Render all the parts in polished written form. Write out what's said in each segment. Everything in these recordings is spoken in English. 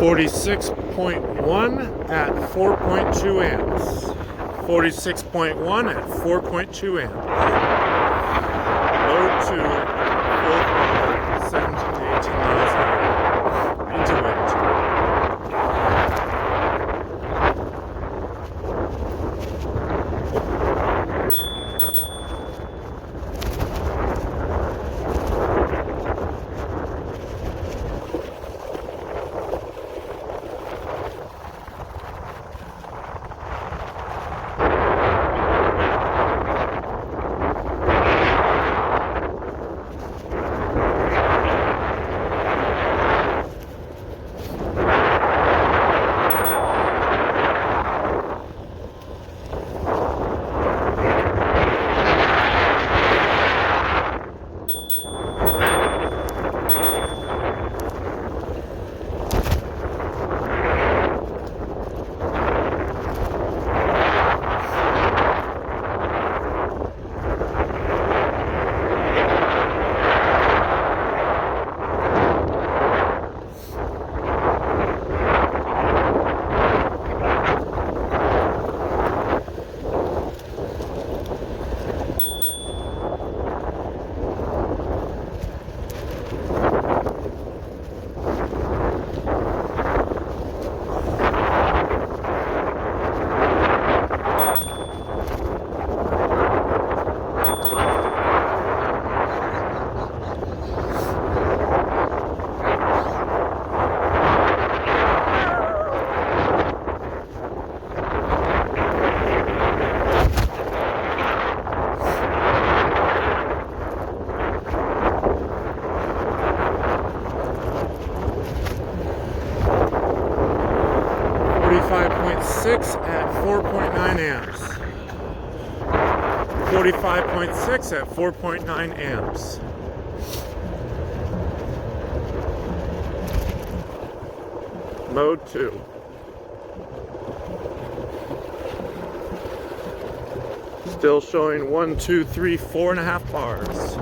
46.1 at 4.2 amps. 46.1 at 4.2 amps. Load 2, full throttle, 17 to 18 miles an hour. Into wind. 45.6 at 4.9 amps. 45.6 at 4.9 amps. Mode 2. Still showing 1, 2, 3, 4.5 bars.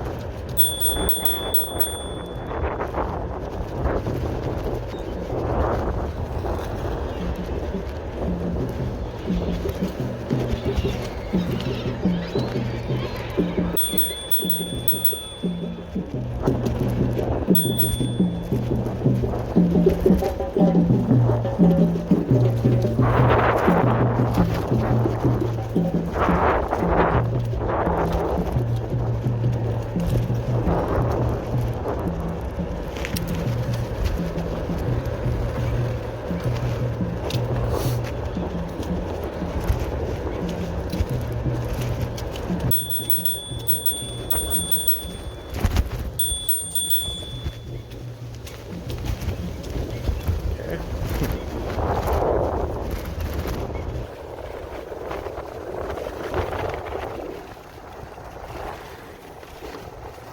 Okay.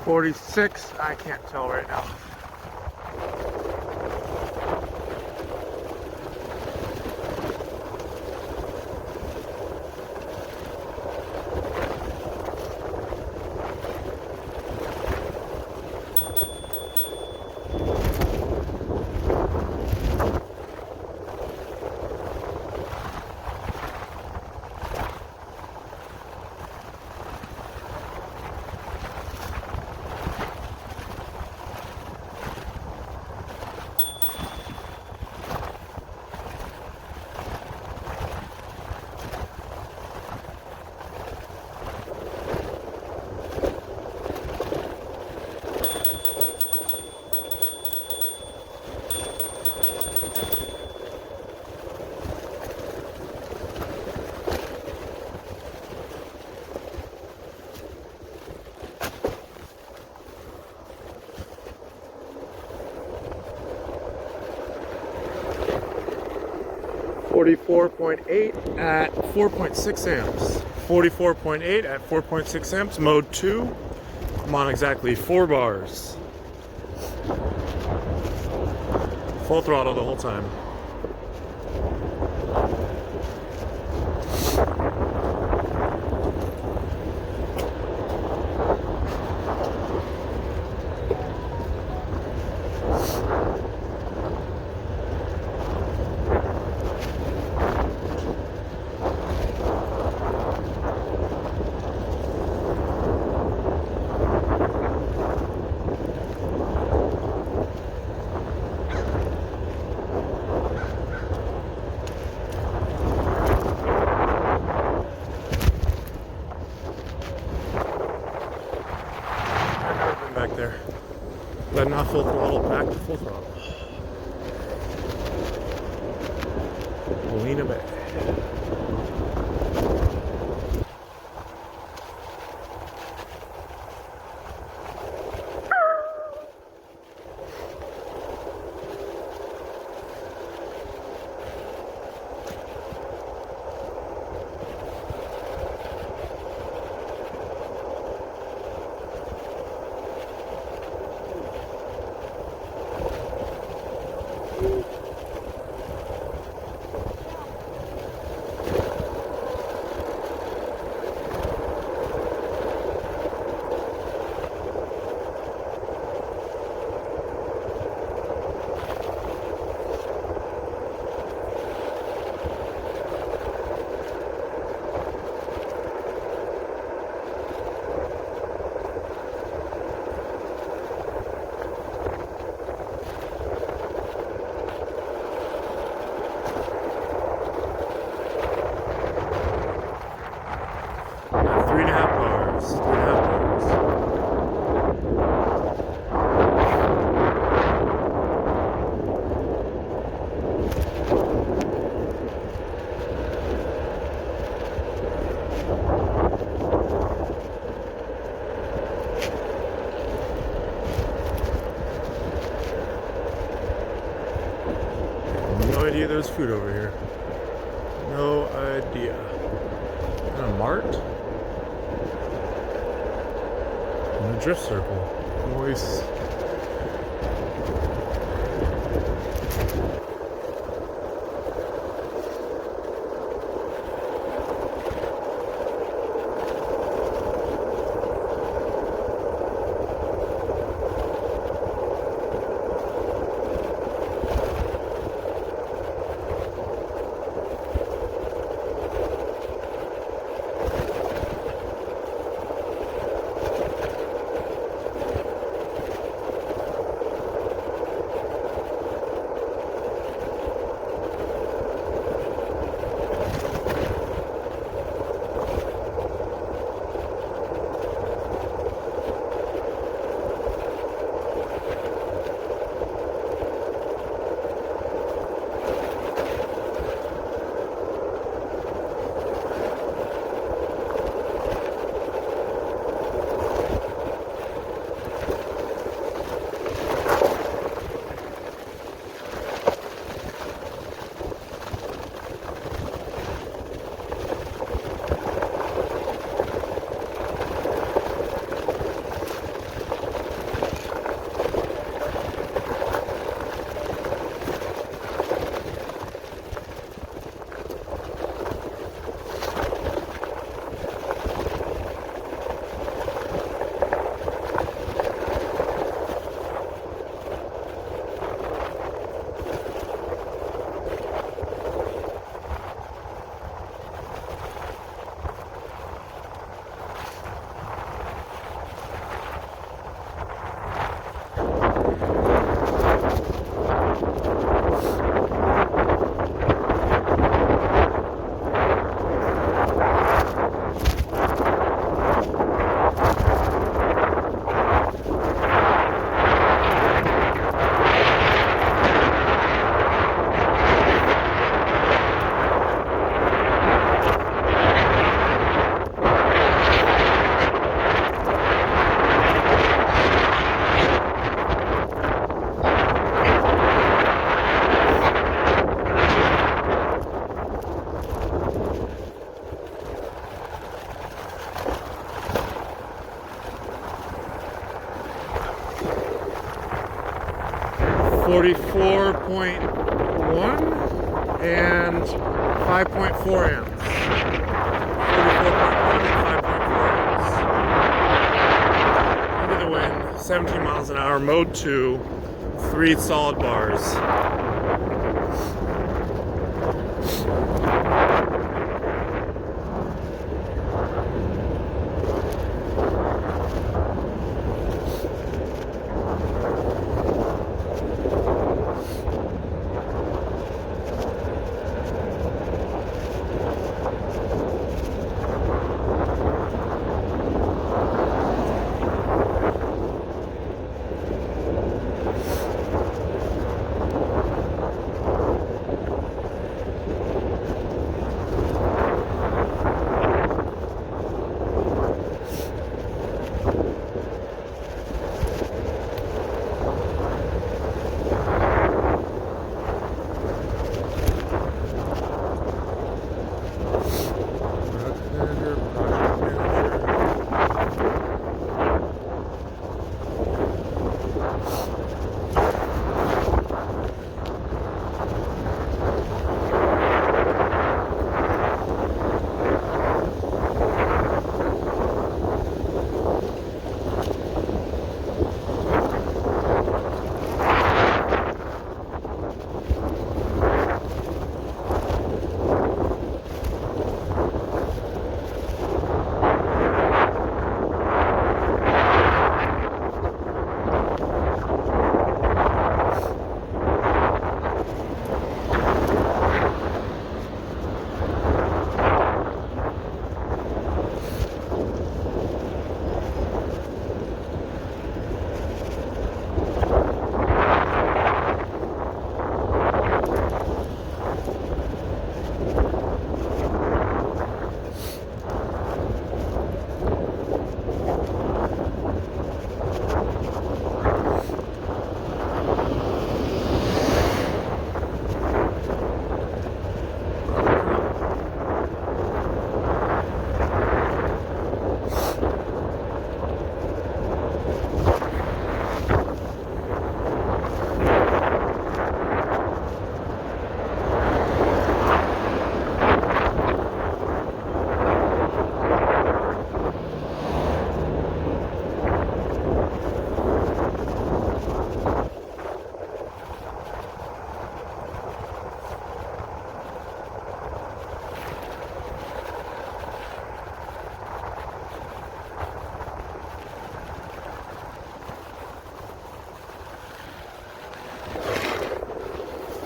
46, I can't tell right now. .8 at 4.6 amps. 44.8 at 4.6 amps, mode 2. I'm on exactly 4 bars. Full throttle the whole time. Now full throttle, back to full throttle. Galena Bay. Three and a half bars. 3.5 bars. No idea there's food over here. No idea. A mart? In a drift circle. Moist. .1 and 5.4 amps. 44.1 and 5.4 amps. Into the wind, 17 miles an hour, mode 2, 3 solid bars.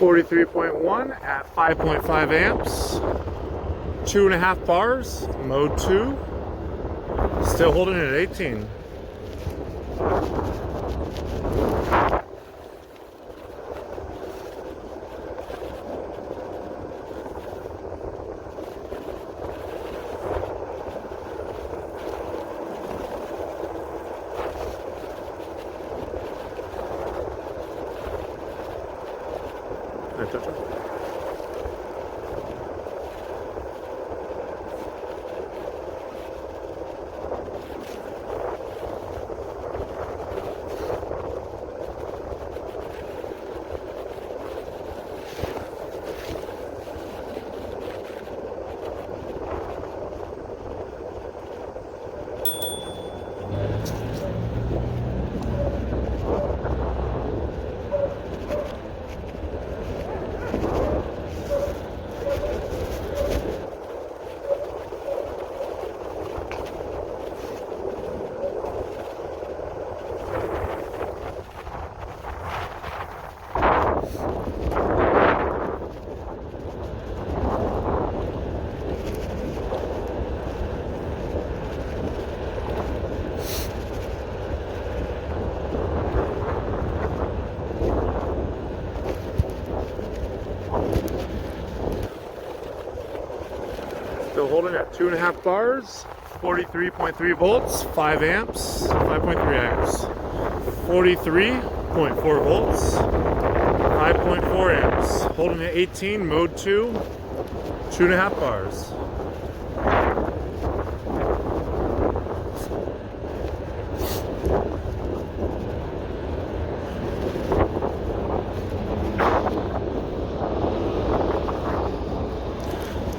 43.1 at 5.5 amps. 2.5 bars, mode 2. Still holding it at 18. Can I touch it? Still holding at 2.5 bars, 43.3 volts, 5 amps, 5.3 amps, 43.4 volts, 5.4 amps, holding at 18, mode 2, 2.5 bars.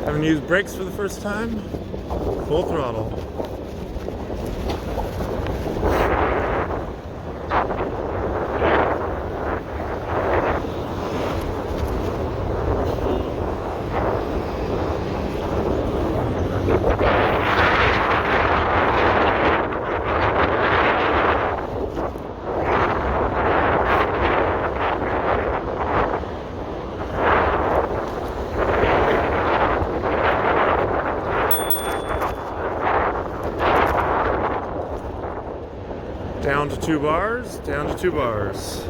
Having used brakes for the first time, full throttle. Down to 2 bars, down to 2 bars.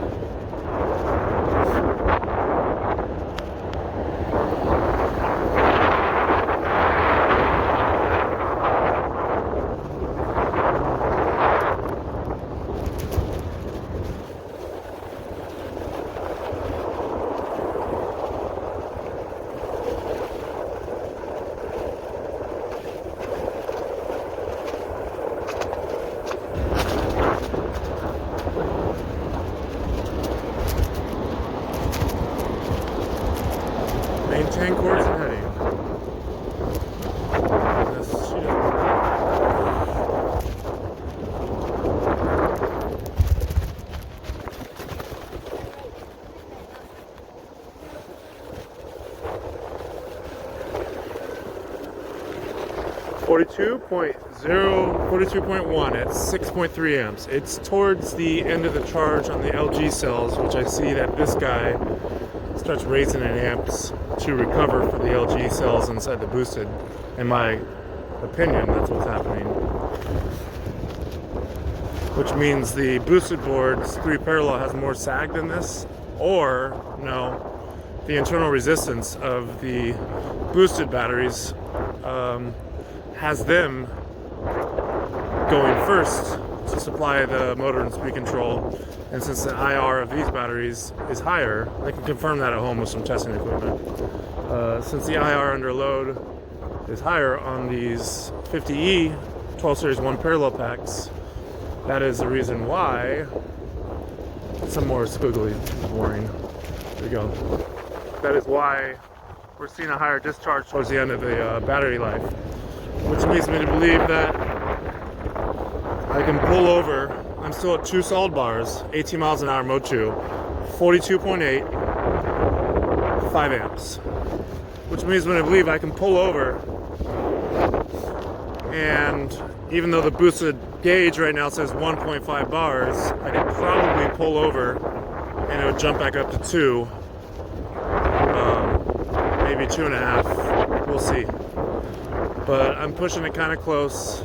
Maintain course and heading. Yes, she does. 42.1 at 6.3 amps. It's towards the end of the charge on the LG cells, which I see that this guy starts raising in amps to recover for the LG cells inside the boosted. In my opinion, that's what's happening. Which means the boosted board's 3 parallel has more sag than this, or no, the internal resistance of the boosted batteries has them going first to supply the motor and speed control. And since the IR of these batteries is higher, I can confirm that at home with some testing equipment. Since the IR under load is higher on these 50E 12 Series 1 parallel packs, that is the reason why. Some more squiggly boring. There we go. That is why we're seeing a higher discharge towards the end of the battery life, which leads me to believe that I can pull over. I'm still at 2 solid bars, 18 miles an hour, mode 2, 42.8, 5 amps. Which means when I believe I can pull over, and even though the boosted gauge right now says 1.5 bars, I could probably pull over and it would jump back up to 2 maybe 2.5. We'll see. But I'm pushing it kind of close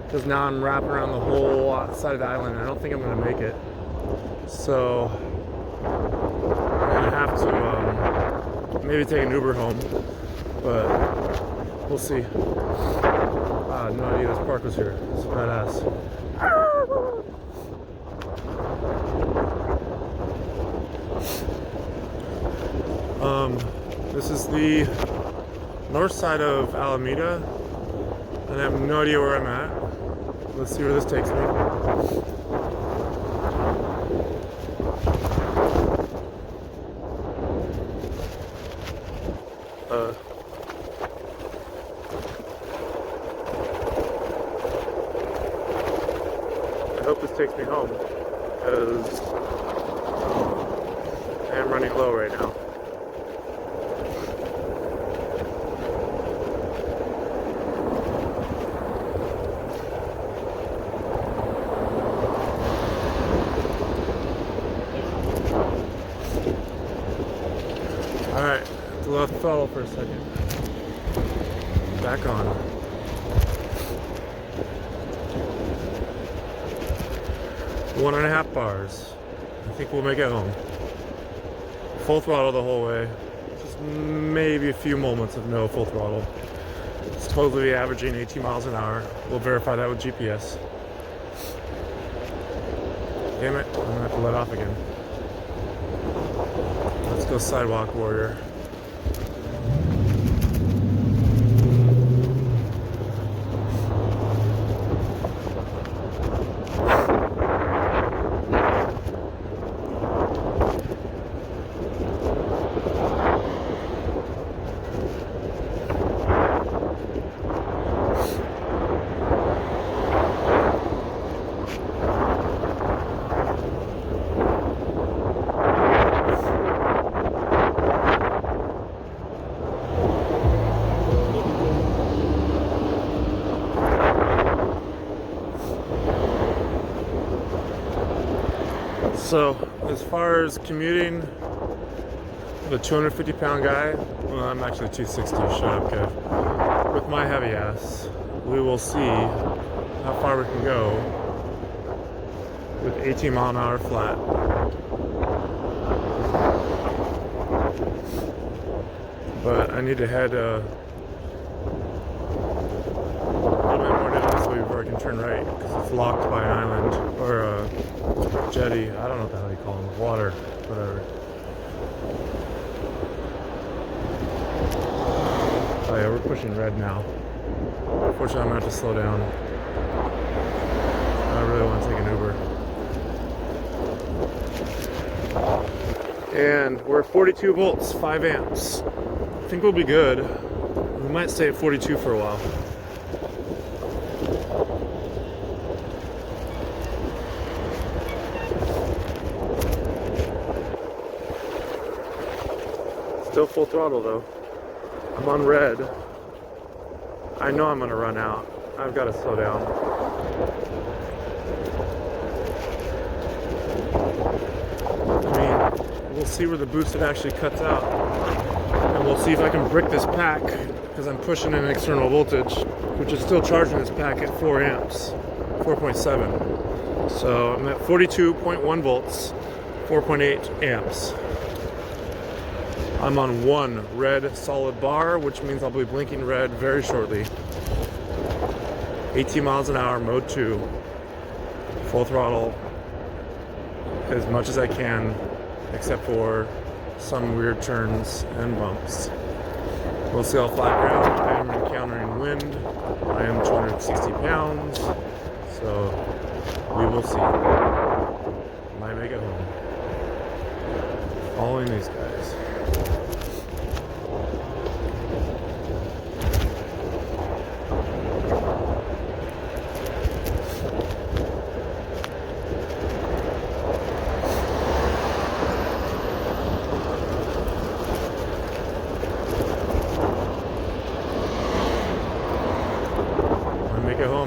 because now I'm wrapping around the whole side of the island. I don't think I'm going to make it. So I'm going to have to maybe take an Uber home. But we'll see. I had no idea this park was here. It's badass. This is the north side of Alameda, and I have no idea where I'm at. Let's see where this takes me. I hope this takes me home, because I am running low right now. Alright, left throttle for a second. Back on. One and a half bars. I think we'll make it home. Full throttle the whole way. Just maybe a few moments of no full throttle. It's totally averaging 18 miles an hour. We'll verify that with GPS. Damn it, I'm gonna have to let off again. Let's go Sidewalk Warrior. So, as far as commuting, the 250-pound guy, well, I'm actually 260, shut up, Kev. With my heavy ass, we will see how far we can go with 18 mile an hour flat. But I need to head a little bit more down this way before I can turn right, because it's locked by an island, or a jetty. I don't know what the hell you call them. Water, whatever. Oh yeah, we're pushing red now. Unfortunately, I'm gonna have to slow down. I really want to take an Uber. And we're at 42 volts, 5 amps. I think we'll be good. We might stay at 42 for a while. Still full throttle though. I'm on red. I know I'm gonna run out. I've got to slow down. I mean, we'll see where the boosted actually cuts out. And we'll see if I can brick this pack, because I'm pushing an external voltage, which is still charging this pack at 4 amps, 4.7. So I'm at 42.1 volts, 4.8 amps. I'm on 1 red solid bar, which means I'll be blinking red very shortly. 18 miles an hour, mode 2. Full throttle as much as I can, except for some weird turns and bumps. We'll see all flat ground. I am encountering wind. I am 260 pounds, so we will see. Might make it home. Following these guys.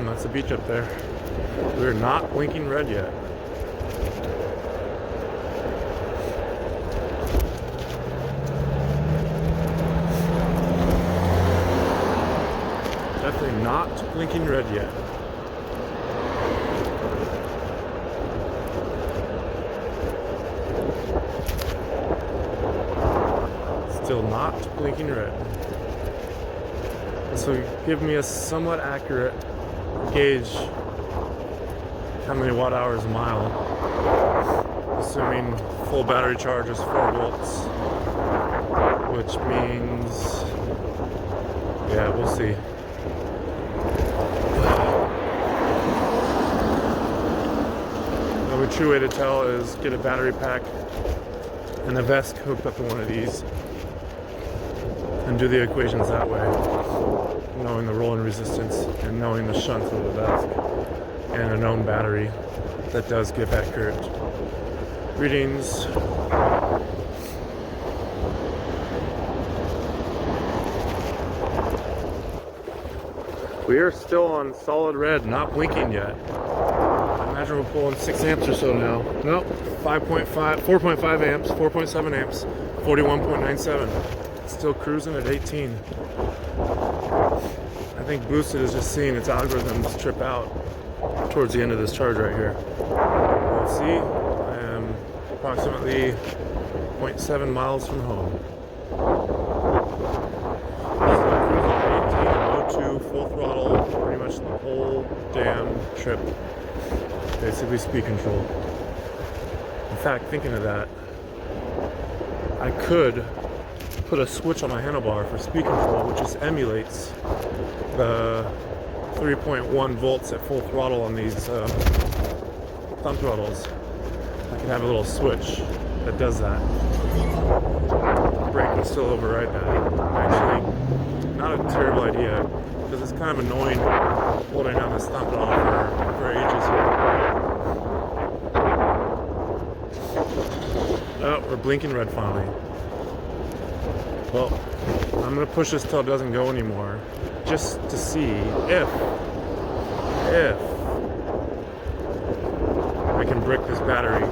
That's the beach up there. We're not blinking red yet. not blinking red yet. Still not blinking red. This will give me a somewhat accurate gauge how many watt hours a mile, assuming full battery charge is 4 volts, which means, yeah, we'll see. The true way to tell is get a battery pack and a vest hooked up to one of these and do the equations that way, knowing the rolling resistance and knowing the shunt of the vest and a known battery that does give accurate readings. We are still on solid red, not blinking yet. I imagine we're pulling 6 amps or so now. Nope, 4.5 amps, 4.7 amps, 41.97. Still cruising at 18. I think Boosted is just seeing its algorithms trip out towards the end of this charge right here. Let's see, I am approximately 0.7 miles from home. Still cruising at 18, low 2, full throttle, pretty much the whole damn trip. Basically speed control. In fact, thinking of that, I could put a switch on my handlebar for speed control, which just emulates the 3.1 volts at full throttle on these thumb throttles. I can have a little switch that does that. The brake can still override that. Actually, not a terrible idea, because it's kind of annoying holding down this thumb throttle for ages here. Oh, we're blinking red finally. Well, I'm going to push this till it doesn't go anymore, just to see if I can brick this battery,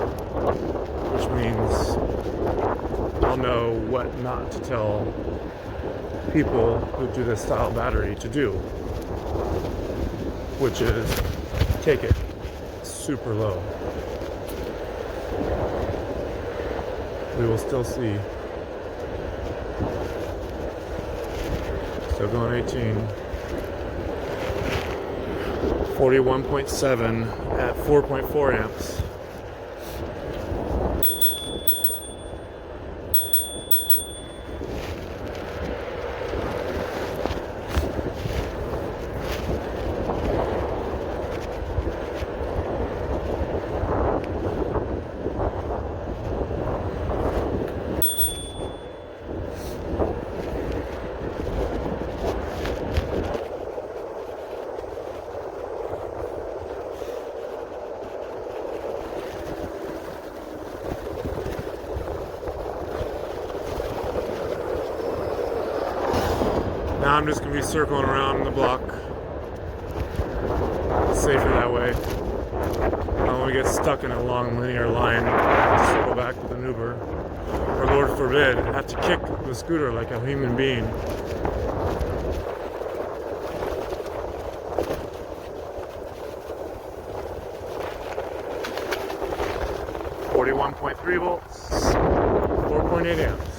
which means I'll know what not to tell people who do this style battery to do, which is take it super low. We will still see. Still going 18. 41.7 at 4.4 amps. Now I'm just going to be circling around the block. It's safer that way. I don't want to get stuck in a long linear line to circle back with an Uber. Or Lord forbid, have to kick the scooter like a human being. .3 volts, 4.8 amps.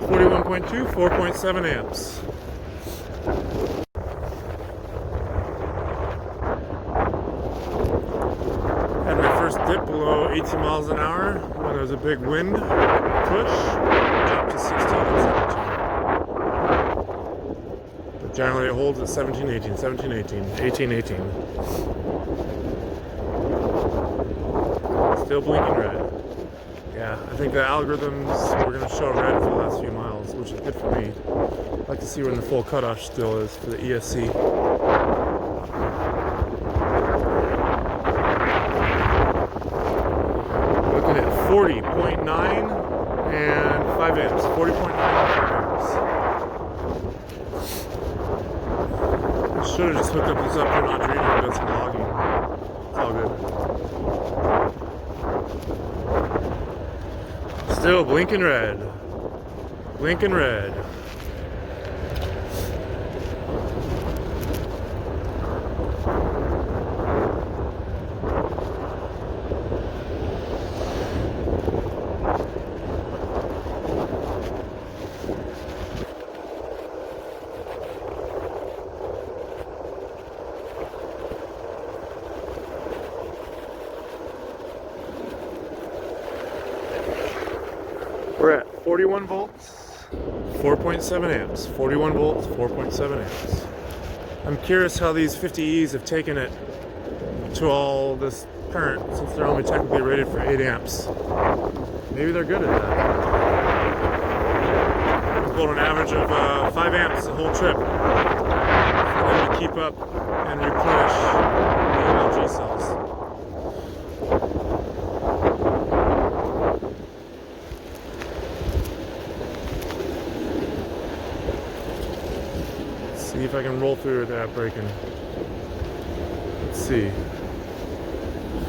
Forty-one point two, 4.7 amps. Had my first dip below 18 miles an hour when there was a big wind push. Dropped to 16 and 17. But generally it holds at 17, 18, 17, 18, 18, 18. Still blinking red. Yeah, I think the algorithms were going to show red for the last few miles, which is good for me. I'd like to see when the full cutoff still is for the ESC. 40.9 and 5 amps. 40.9 and 5 amps. Should have just hooked up this up to an Arduino and done some logging. It's all good. Still blinking red. Blinking red. We're at 41 volts, 4.7 amps. 41 volts, 4.7 amps. I'm curious how these 50Es have taken it to all this current, since they're only technically rated for 8 amps. Maybe they're good at that. I pulled an average of 5 amps the whole trip for them to keep up and replenish the LG cells. See if I can roll through without breaking. Let's see.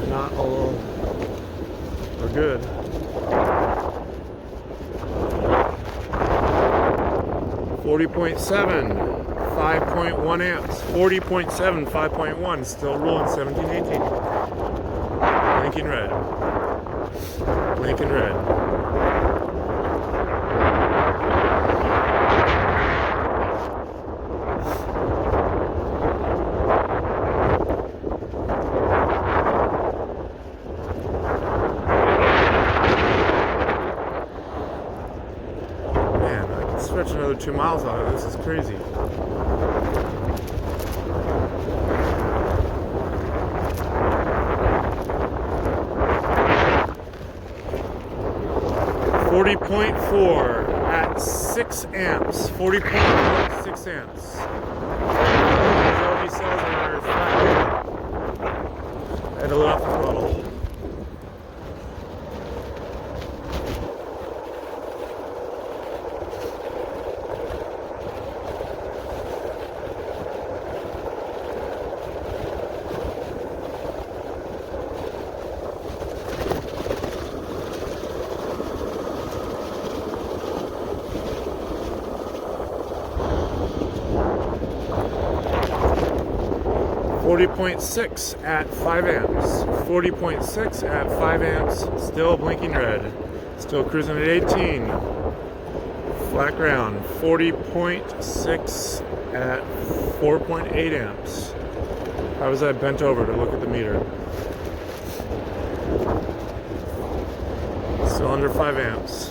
Not all are good. 40.7, 5.1 amps. 40.7, 5.1. Still rolling 1718. Blinking red. Blinking red. Stretch another 2 miles out of this. Is crazy. .4 at 6 amps. 40.4 at 6 amps. These LG cells are flat. I had to let off the throttle. .6 at 5 amps. 40.6 at 5 amps. Still blinking red. Still cruising at 18. Flat ground. 40.6 at 4.8 amps. How was I bent over to look at the meter? Still under 5 amps.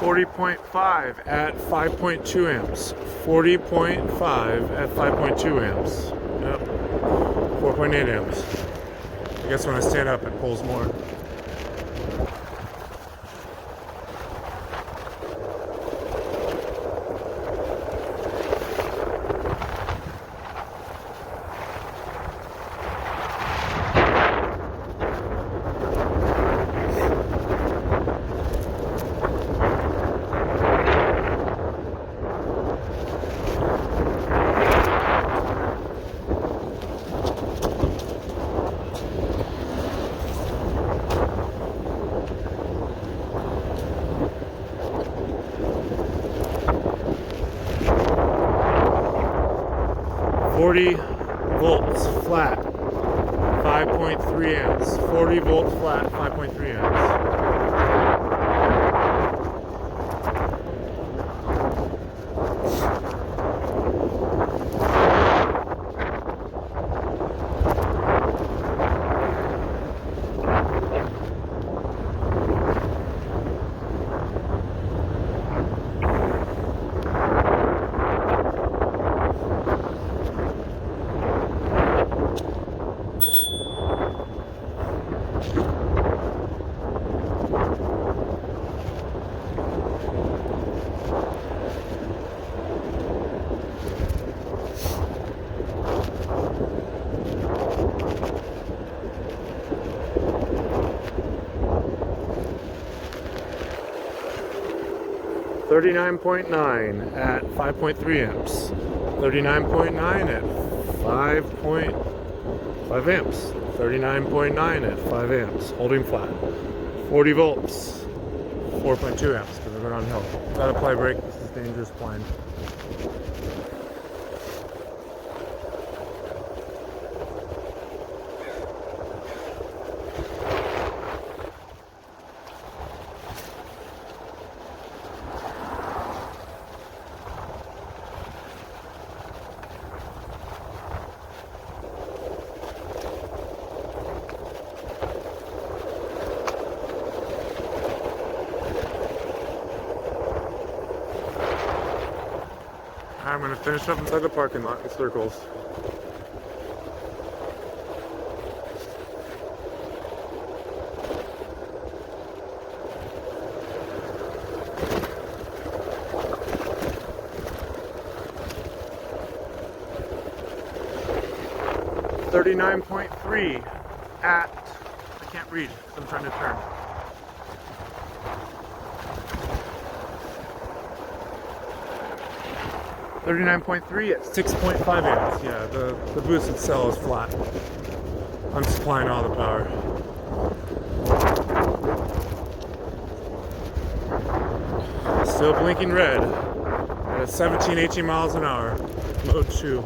.5 at 5.2 amps. 40.5 at 5.2 amps. Yep. 4.8 amps. I guess when I stand up it pulls more. .40 volts flat, 5 5.3 amps. 40 volt flat, 5.3 amps. 39.9 at 5.3 amps. 39.9 at 5.5 amps. 39.9 at 5 amps. Holding flat. 40 volts. 4.2 amps because we're going on hill. Gotta apply brake. This is dangerous blind. I'm going to finish up inside the parking lot in circles. .3 at, I can't read, so I'm trying to turn. .3 at 6.5 amps. Yeah, the boosted cell is flat. I'm supplying all the power. Still blinking red at 17, 18 miles an hour. Mode 2.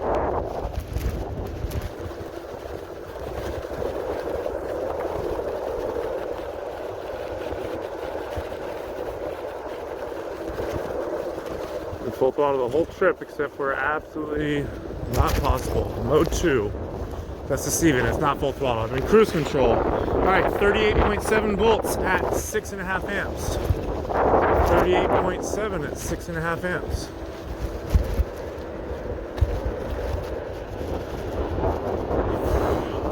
Full throttle the whole trip except for absolutely not possible. Mode 2. That's deceiving. It's not full throttle. I'm in cruise control. Alright, 38.7 volts at 6.5 amps. 38.7 at 6.5 amps.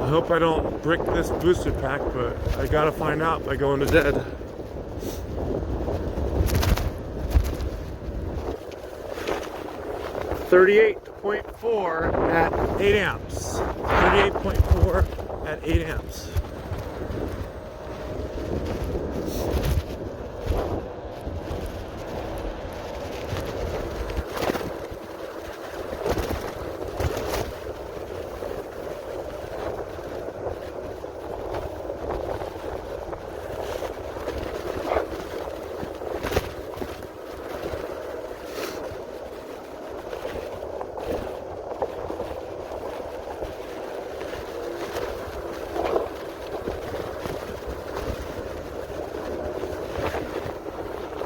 I hope I don't brick this booster pack, but I gotta find out by going to dead. .4 at 8 amps. 38.4 at 8 amps.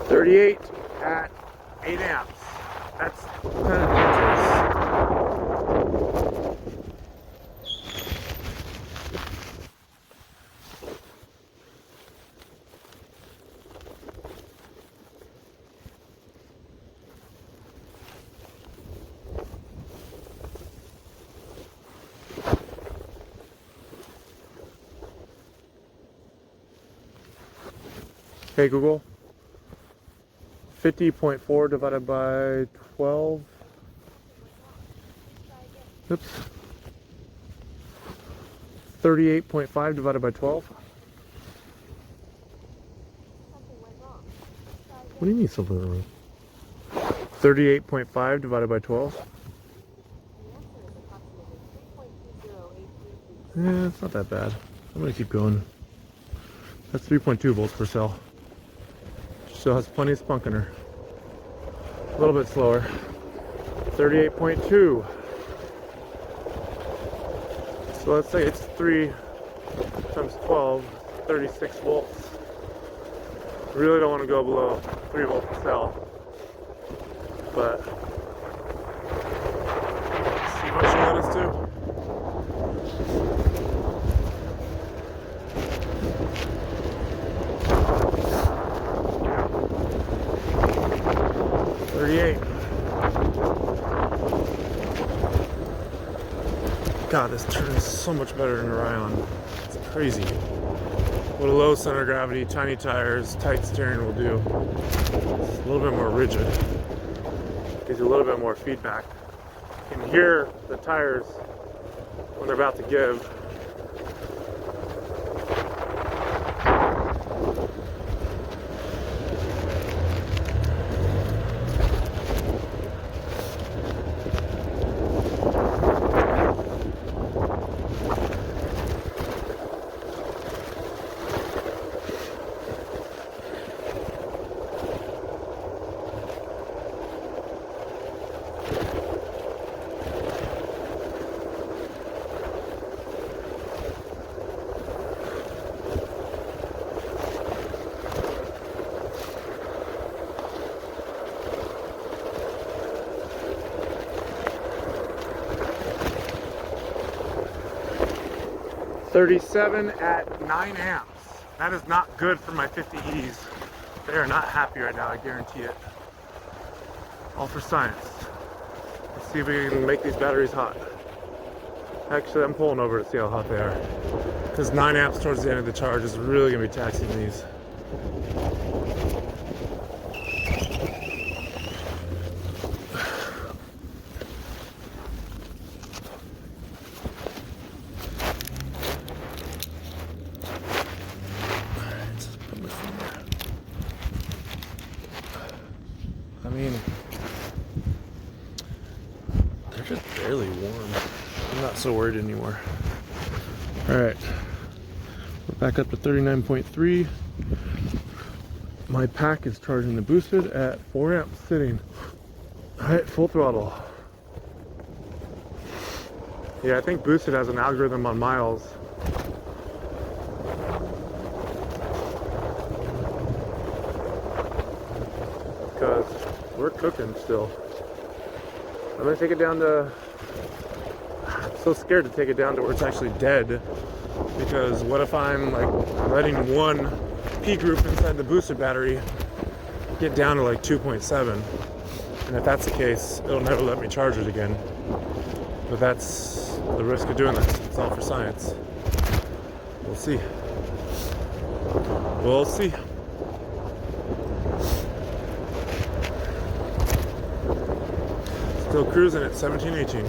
.38 at 8 amps. That's kind of dangerous. Hey Google. 50.4 divided by 12. Oops. 38.5 divided by 12. What do you mean something wrong? 38.5 divided by 12. Yeah, it's not that bad. I'm gonna keep going. That's 3.2 volts per cell. Still has plenty of spunk in her. A little bit slower. 38.2. So let's say it's 3 times 12, 36 volts. Really don't want to go below 3 volt cell, but let's see what she let us do. God, this turns so much better than Orion. It's crazy. What a low center of gravity, tiny tires, tight steering will do. It's a little bit more rigid. Gives you a little bit more feedback. You can hear the tires when they're about to give. $37 at 9 amps. That is not good for my 50Es. They are not happy right now, I guarantee it. All for science. Let's see if we can make these batteries hot. Actually, I'm pulling over to see how hot they are. Because 9 amps towards the end of the charge is really going to be taxing these. I mean, they're just barely warm. I'm not so worried anymore. Alright, we're back up to 39.3. My pack is charging the boosted at 4 amps sitting. Alright, full throttle. Yeah, I think boosted has an algorithm on miles. Because we're cooking still. I'm gonna take it down to, I'm so scared to take it down to where it's actually dead, because what if I'm like letting one P group inside the boosted battery get down to like 2.7, and if that's the case, it'll never let me charge it again. But that's the risk of doing this. It's all for science. We'll see. We'll see. Still cruising at 17, 18.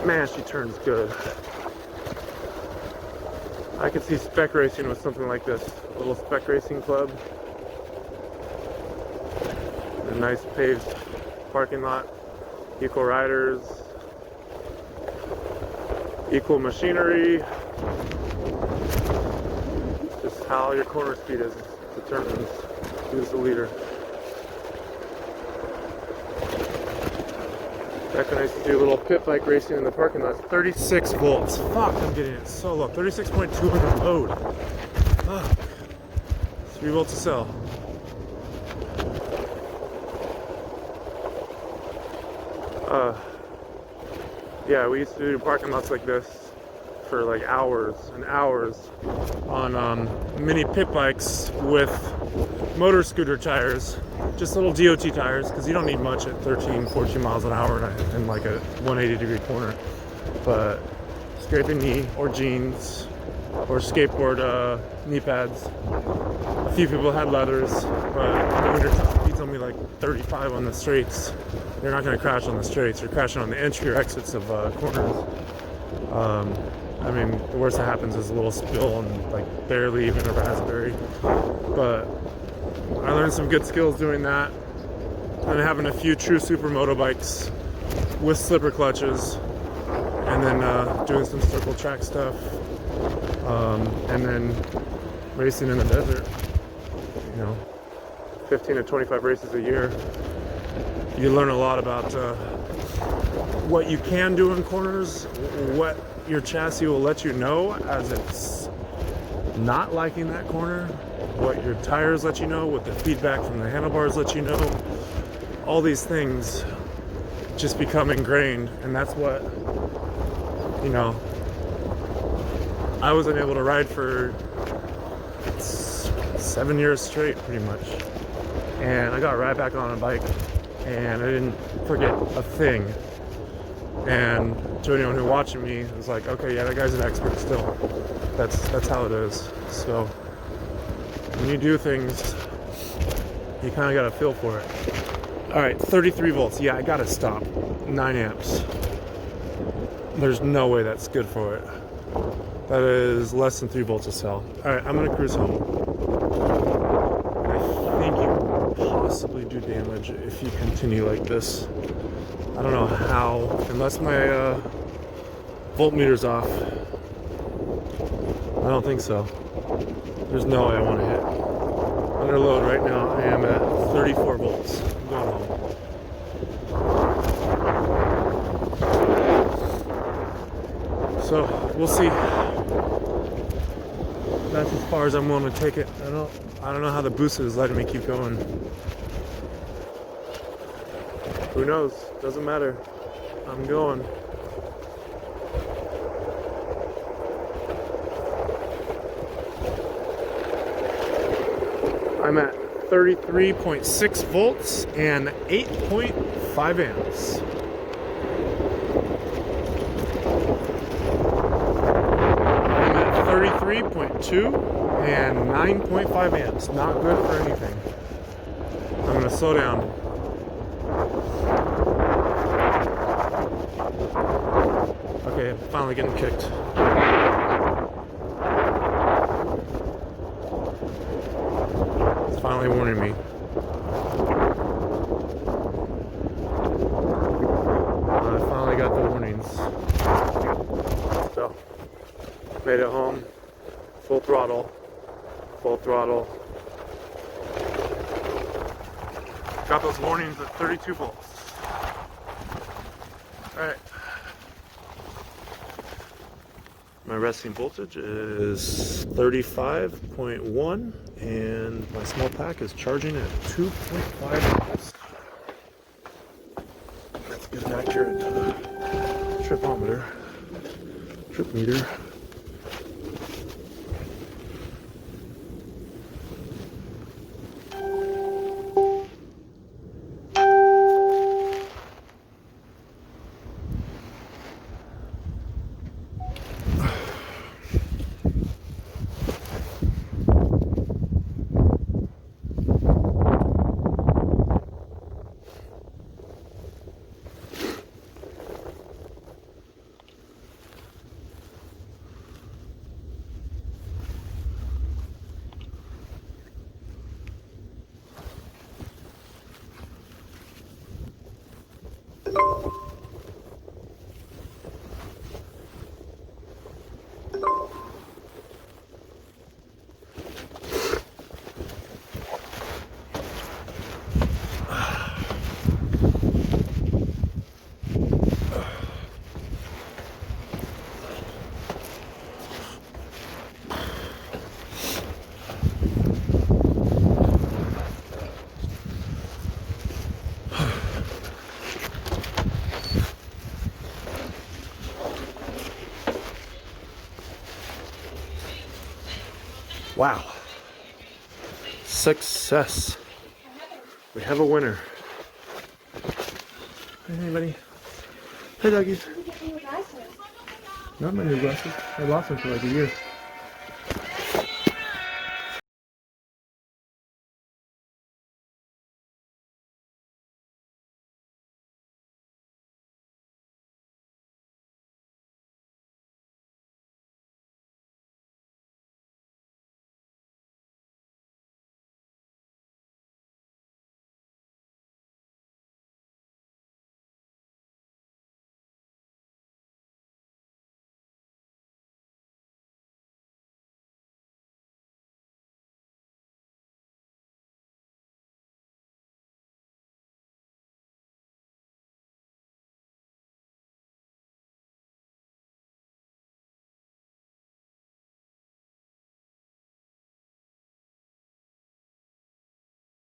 Man, she turns good. I could see spec racing with something like this. A little spec racing club. A nice paved parking lot. Equal riders. Equal machinery. Just how your corner speed is determines who's the leader. Back when I used to do a little pit bike racing in the parking lot, 36 volts. Fuck, I'm getting it so low. 36.2 under load. Fuck. 3 volts a cell. Yeah, we used to do parking lots like this for like hours and hours on mini pit bikes with motor scooter tires, just little DOT tires, because you don't need much at 13, 14 miles an hour in like a 180-degree corner. But scraping knee or jeans or skateboard knee pads. A few people had leathers, but when your top speed's only like 35 on the straights, you're not going to crash on the straights. You're crashing on the entry or exits of corners. I mean, the worst that happens is a little spill and like barely even a raspberry. But I learned some good skills doing that, and having a few true supermoto bikes with slipper clutches, and then doing some circle track stuff, and then racing in the desert. You know, 15 to 25 races a year, you learn a lot about what you can do in corners, what your chassis will let you know as it's not liking that corner, what your tires let you know, what the feedback from the handlebars let you know. All these things just become ingrained, and that's what, you know, I wasn't able to ride for 7 years straight, pretty much. And I got right back on a bike, and I didn't forget a thing. And to anyone who watching me, it was like, okay, yeah, that guy's an expert still. That's how it is. So when you do things, you kind of got to feel for it. All right, 33 volts. Yeah, I got to stop. 9 amps. There's no way that's good for it. That is less than 3 volts a cell. All right, I'm gonna cruise home. I think you could possibly do damage if you continue like this. I don't know how, unless my voltmeter's off. I don't think so. There's no way I want to hit. Under load right now, I am at 34 volts. I'm going home. So we'll see. That's as far as I'm willing to take it. I don't know how the boost is letting me keep going. Who knows? Doesn't matter. I'm going. I'm at 33.6 volts and 8.5 amps. I'm at 33.2 and 9.5 amps. Not good for anything. I'm gonna slow down. Okay, I'm finally getting kicked. It's finally warning me. I finally got the warnings. So, made it home. Full throttle. Full throttle. Got those warnings at 32 volts. Alright. My resting voltage is 35.1 and my small pack is charging at 2.5 amps. That's a good and accurate tripometer, trip meter. Wow. Success. We have a winner. Hey, anybody? Hey, doggies. Not my new glasses. I lost them for like a year.